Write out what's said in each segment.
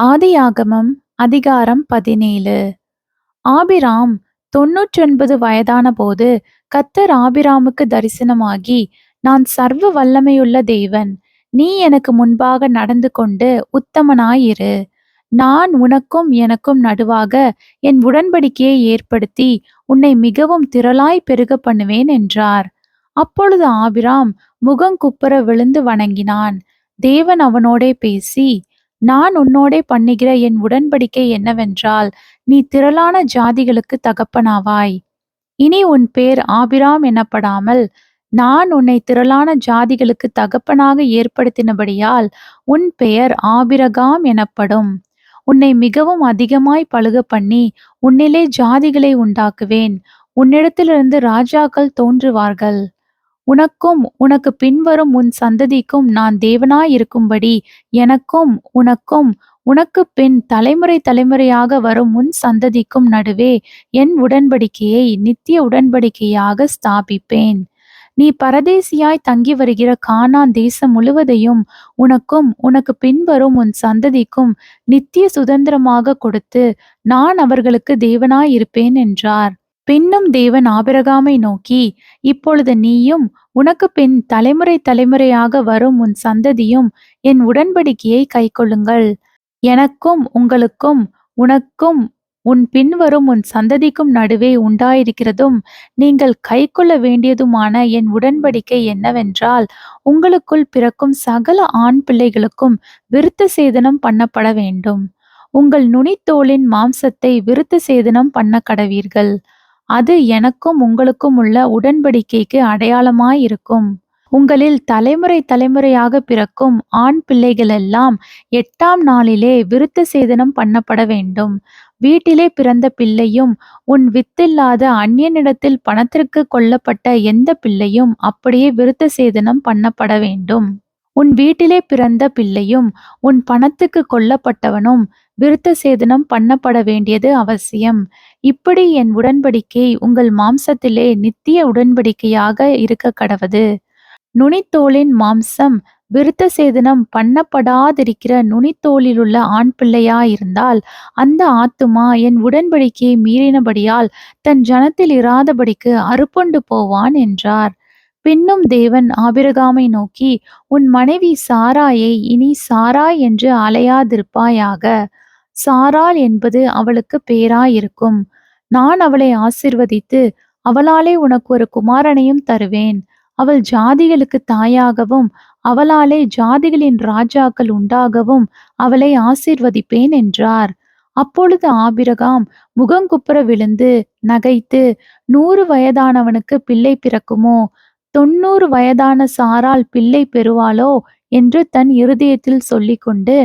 ஆதியாகமம் அதிகாரம் 17. ஆபிராம் 99 வயதானபோது கர்த்தர் ஆபிராமுக்கு தரிசனமாகி, நான் சர்வ வல்லமையுள்ள தேவன். நீ எனக்கு முன்பாக நடந்து கொண்டு உத்தமனாயிரு. நான் உனக்கும் எனக்கும் நடுவாக என் உடன்படிக்கையை ஏற்படுத்தி உன்னை மிகவும் திரளாய் பெருக பண்ணுவேன் என்றார். அப்பொழுது ஆபிராம் முகங்குப்புற விழுந்து வணங்கினான். தேவன் அவனோடே பேசி, நான் உன்னோடே பண்ணுகிற என் உடன்படிக்கை என்னவென்றால், நீ திரளான ஜாதிகளுக்கு தகப்பனாவாய். இனி உன் பேர் ஆபிராம் எனப்படாமல், நான் உன்னை திரளான ஜாதிகளுக்கு தகப்பனாக ஏற்படுத்தினபடியால் உன் பெயர் ஆபிரகாம் எனப்படும். உன்னை மிகவும் அதிகமாய் பலுக பண்ணி உன்னிலே ஜாதிகளை உண்டாக்குவேன். உன்னிடத்திலிருந்து ராஜாக்கள் தோன்றுவார்கள். உனக்கும் உனக்கு பின்வரும் உன் சந்ததிக்கும் நான் தேவனாயிருக்கும்படி எனக்கும் உனக்கும் உனக்குப் பின் தலைமுறை தலைமுறையாக வரும் உன் சந்ததிக்கும் நடுவே என் உடன்படிக்கையை நித்திய உடன்படிக்கையாக ஸ்தாபிப்பேன். நீ பரதேசியாய் தங்கி வருகிற கானான் தேசம் முழுவதையும் உனக்கும் உனக்கு பின்வரும் உன் சந்ததிக்கும் நித்திய சுதந்திரமாக கொடுத்து நான் அவர்களுக்கு தேவனாயிருப்பேன் என்றார். பின்னும் தேவன் ஆபிரகாமை நோக்கி, இப்பொழுது நீயும் உனக்கு பின் தலைமுறை தலைமுறையாக வரும் உன் சந்ததியும் என் உடன்படிக்கையை கைக்கொள்ளுங்கள். எனக்கும் உங்களுக்கும் உனக்கும் உன் பின்வரும் உன் சந்ததிக்கும் நடுவே உண்டாயிருக்கிறதும் நீங்கள் கைக்கொள்ள வேண்டியதுமான என் உடன்படிக்கை என்னவென்றால், உங்களுக்குள் பிறக்கும் சகல ஆண் பிள்ளைகளுக்கும் விருத்த சேதனம் பண்ணப்பட வேண்டும். உங்கள் நுனித்தோலின் மாம்சத்தை விருத்த சேதனம் பண்ண கடவீர்கள். அது எனக்கும் உங்களுக்கும் உள்ள உடன்படிக்கைக்கு அடையாளமாயிருக்கும். உங்களில் தலைமுறை தலைமுறையாக பிறக்கும் ஆண் பிள்ளைகளெல்லாம் 8ஆம் நாளிலே விருத்த சேதனம் பண்ணப்பட வேண்டும். வீட்டிலே பிறந்த பிள்ளையும் உன் வித்தில்லாத அந்நியனிடத்தில் பணத்திற்கு கொல்லப்பட்ட எந்த பிள்ளையும் அப்படியே விருத்த சேதனம் பண்ணப்பட வேண்டும். உன் வீட்டிலே பிறந்த பிள்ளையும் உன் பணத்துக்கு கொல்லப்பட்டவனும் விருத்த சேதனம் பண்ணப்பட வேண்டியது அவசியம். இப்படி என் உடன்படிக்கை உங்கள் மாம்சத்திலே நித்திய உடன்படிக்கையாக இருக்க கடவது. நுனித்தோலின் மாம்சம் விருத்த சேதனம் பண்ணப்படாதிருக்கிற நுனித்தோலிலுள்ள ஆண் பிள்ளையாயிருந்தால் அந்த ஆத்துமா என் உடன்படிக்கையை மீறினபடியால் தன் ஜனத்தில் இராதபடிக்கு அறுப்புண்டு போவான் என்றார். பின்னும் தேவன் ஆபிரகாமை நோக்கி, உன் மனைவி சாராயை இனி சாராய் என்று அலையாதிருப்பாயாக. சாராள் என்பது அவளுக்கு பேராயிருக்கும். நான் அவளை ஆசீர்வதித்து அவளாலே உனக்கு ஒரு குமாரனையும் தருவேன். அவள் ஜாதிகளுக்கு தாயாகவும் அவளாலே ஜாதிகளின் ராஜாக்கள் உண்டாகவும் அவளை ஆசீர்வதிப்பேன் என்றார். அப்பொழுது ஆபிரகாம் முகங்குப்புற விழுந்து நகைத்து, 100 வயதானவனுக்கு பிள்ளை பிறக்குமோ, 90 வயதான சாராள் பிள்ளை பெறுவாளோ என்று தன் இருதயத்தில் சொல்லிக்கொண்டு,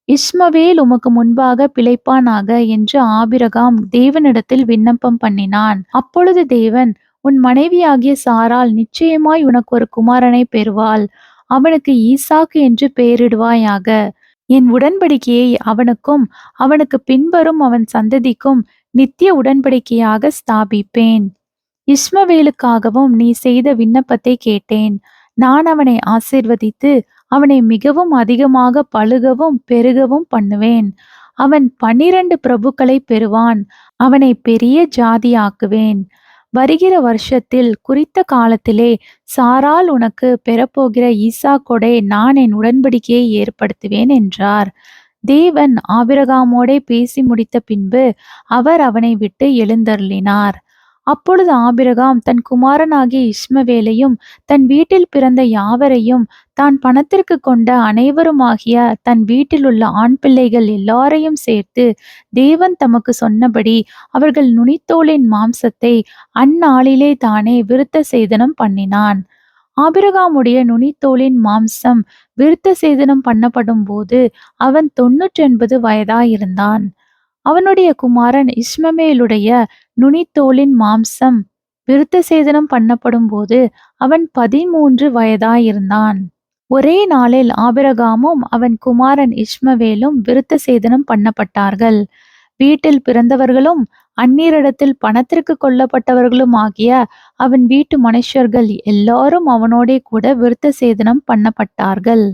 இஸ்மவேல் உமக்கு முன்பாக பிழைப்பானாக என்று ஆபிரகாம் தேவனிடத்தில் விண்ணப்பம் பண்ணினான். அப்பொழுது தேவன், உன் மனைவியாகிய சாராள் நிச்சயமாய் உனக்கு ஒரு குமாரனை பெறுவாள். அவனுக்கு ஈசாக்கு என்று பெயரிடுவாயாக. என் உடன்படிக்கையை அவனுக்கும் அவனுக்கு பின்வரும் அவன் சந்ததிக்கும் நித்திய உடன்படிக்கையாக ஸ்தாபிப்பேன். இஸ்மவேலுக்காகவும் நீ செய்த விண்ணப்பத்தை கேட்டேன். நான் அவனை ஆசீர்வதித்து அவனை மிகவும் அதிகமாக பலுகவும் பெருகவும் பண்ணுவேன். அவன் 12 பிரபுக்களை பெறுவான். அவனை பெரிய ஜாதியாக்குவேன். வருகிற வருஷத்தில் குறித்த காலத்திலே சாராள் உனக்கு பெறப்போகிற ஈசாக்கோடே நான் என் உடன்படிக்கையை ஏற்படுத்துவேன் என்றார். தேவன் ஆபிரகாமோடே பேசி முடித்த பின்பு அவர் அவனை விட்டு எழுந்தருளினார். அப்பொழுது ஆபிரகாம் தன் குமாரனாகிய இஸ்மவேலையும் தன் வீட்டில் பிறந்த யாவரையும் தான் பணத்திற்கு கொண்ட அனைவருமாகிய தன் வீட்டிலுள்ள ஆண் பிள்ளைகள் எல்லாரையும் சேர்த்து தேவன் தமக்கு சொன்னபடி அவர்கள் நுனித்தோலின் மாம்சத்தை அந்நாளிலே தானே விருத்த சேதனம் பண்ணினான். ஆபிரகாமுடைய நுனித்தோலின் மாம்சம் விருத்த சேதனம் பண்ணப்படும் போது அவன் 99 வயதாயிருந்தான். அவனுடைய குமாரன் இஸ்மவேலுடைய நுனித்தோலின் மாம்சம் விருத்த சேதனம் பண்ணப்படும் போது அவன் 13 வயதாயிருந்தான். ஒரே நாளில் ஆபிரகாமும் அவன் குமாரன் இஸ்மவேலும் விருத்த சேதனம் பண்ணப்பட்டார்கள். வீட்டில் பிறந்தவர்களும் அந்நியரிடத்தில் பணத்திற்கு கொல்லப்பட்டவர்களும் ஆகிய அவன் வீட்டு மனுஷர்கள் எல்லாரும் அவனோடே கூட விருத்த சேதனம் பண்ணப்பட்டார்கள்.